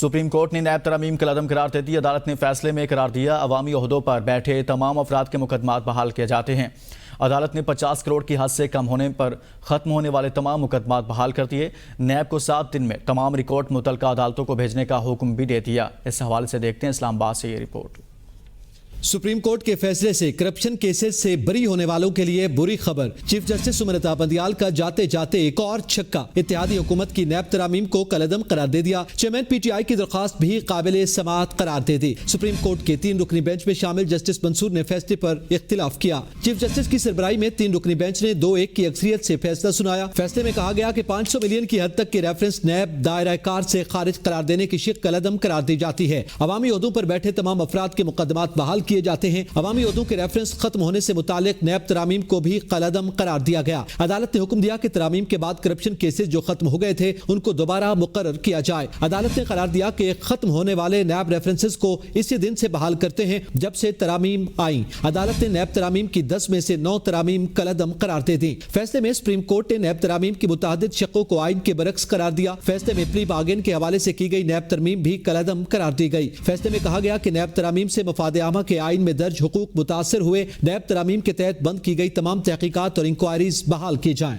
Supreme court نے NAB ترامیم کا عدم قرار دیتی. عدالت نے فیصلے میں قرار دیا عوامی عہدوں پر بیٹھے تمام افراد کے مقدمات بحال کیے جاتے ہیں. عدالت نے 50 کروڑ کی حد سے کم ہونے پر ختم ہونے والے تمام مقدمات بحال کر دیے. نیب کو 7 دن میں تمام ریکارڈ متعلقہ عدالتوں کو بھیجنے کا حکم بھی دے دیا. اس حوالے سے دیکھتے ہیں اسلام آباد سے یہ رپورٹ. سپریم کورٹ کے فیصلے سے کرپشن کیسز سے بری ہونے والوں کے لیے بری خبر. چیف جسٹس سمرتا بندیال کا جاتے جاتے ایک اور چھکا. اتحادی حکومت کی نیب ترامیم کو کالعدم قرار دے دیا. چیئرمین پی ٹی آئی کی درخواست بھی قابل سماعت قرار دے دی. سپریم کورٹ کے 3 رکنی بینچ میں شامل جسٹس منصور نے فیصلے پر اختلاف کیا. چیف جسٹس کی سربراہی میں 3 رکنی بینچ نے 2-1 کی اکثریت سے فیصلہ سنایا. فیصلے میں کہا گیا کہ 500 ملین کی حد تک کے ریفرنس نیب دائرہ کار سے خارج قرار دینے کی شق کالعدم قرار دی جاتی ہے. عوامی عہدوں پر بیٹھے تمام افراد کے مقدمات بحال کیے جاتے ہیں. عوامی عہدوں کے ریفرنس ختم ہونے سے متعلق نیب ترامیم کو بھی کالعدم قرار دیا گیا. عدالت نے حکم دیا کہ ترامیم کے بعد کرپشن کیسز جو ختم ہو گئے تھے ان کو دوبارہ مقرر کیا جائے. عدالت نے قرار دیا کہ ختم ہونے والے نیب ریفرنسز کو اسی دن سے بحال کرتے ہیں جب سے ترامیم آئیں. عدالت نے نیب ترامیم کی 10 میں سے 9 ترامیم کالعدم قرار دے دی. فیصلے میں سپریم کورٹ نے نیب ترامیم کی متعدد شقوں کو آئین کے برعکس قرار دیا. فیصلے میں پلی بارگین کے حوالے سے کی گئی نیب ترمیم بھی کالعدم قرار دی گئی. فیصلے میں کہا گیا کہ نیب ترامیم سے مفاد عامہ کے آئین میں درج حقوق متاثر ہوئے. نیب ترامیم کے تحت بند کی گئی تمام تحقیقات اور انکوائریز بحال کی جائیں.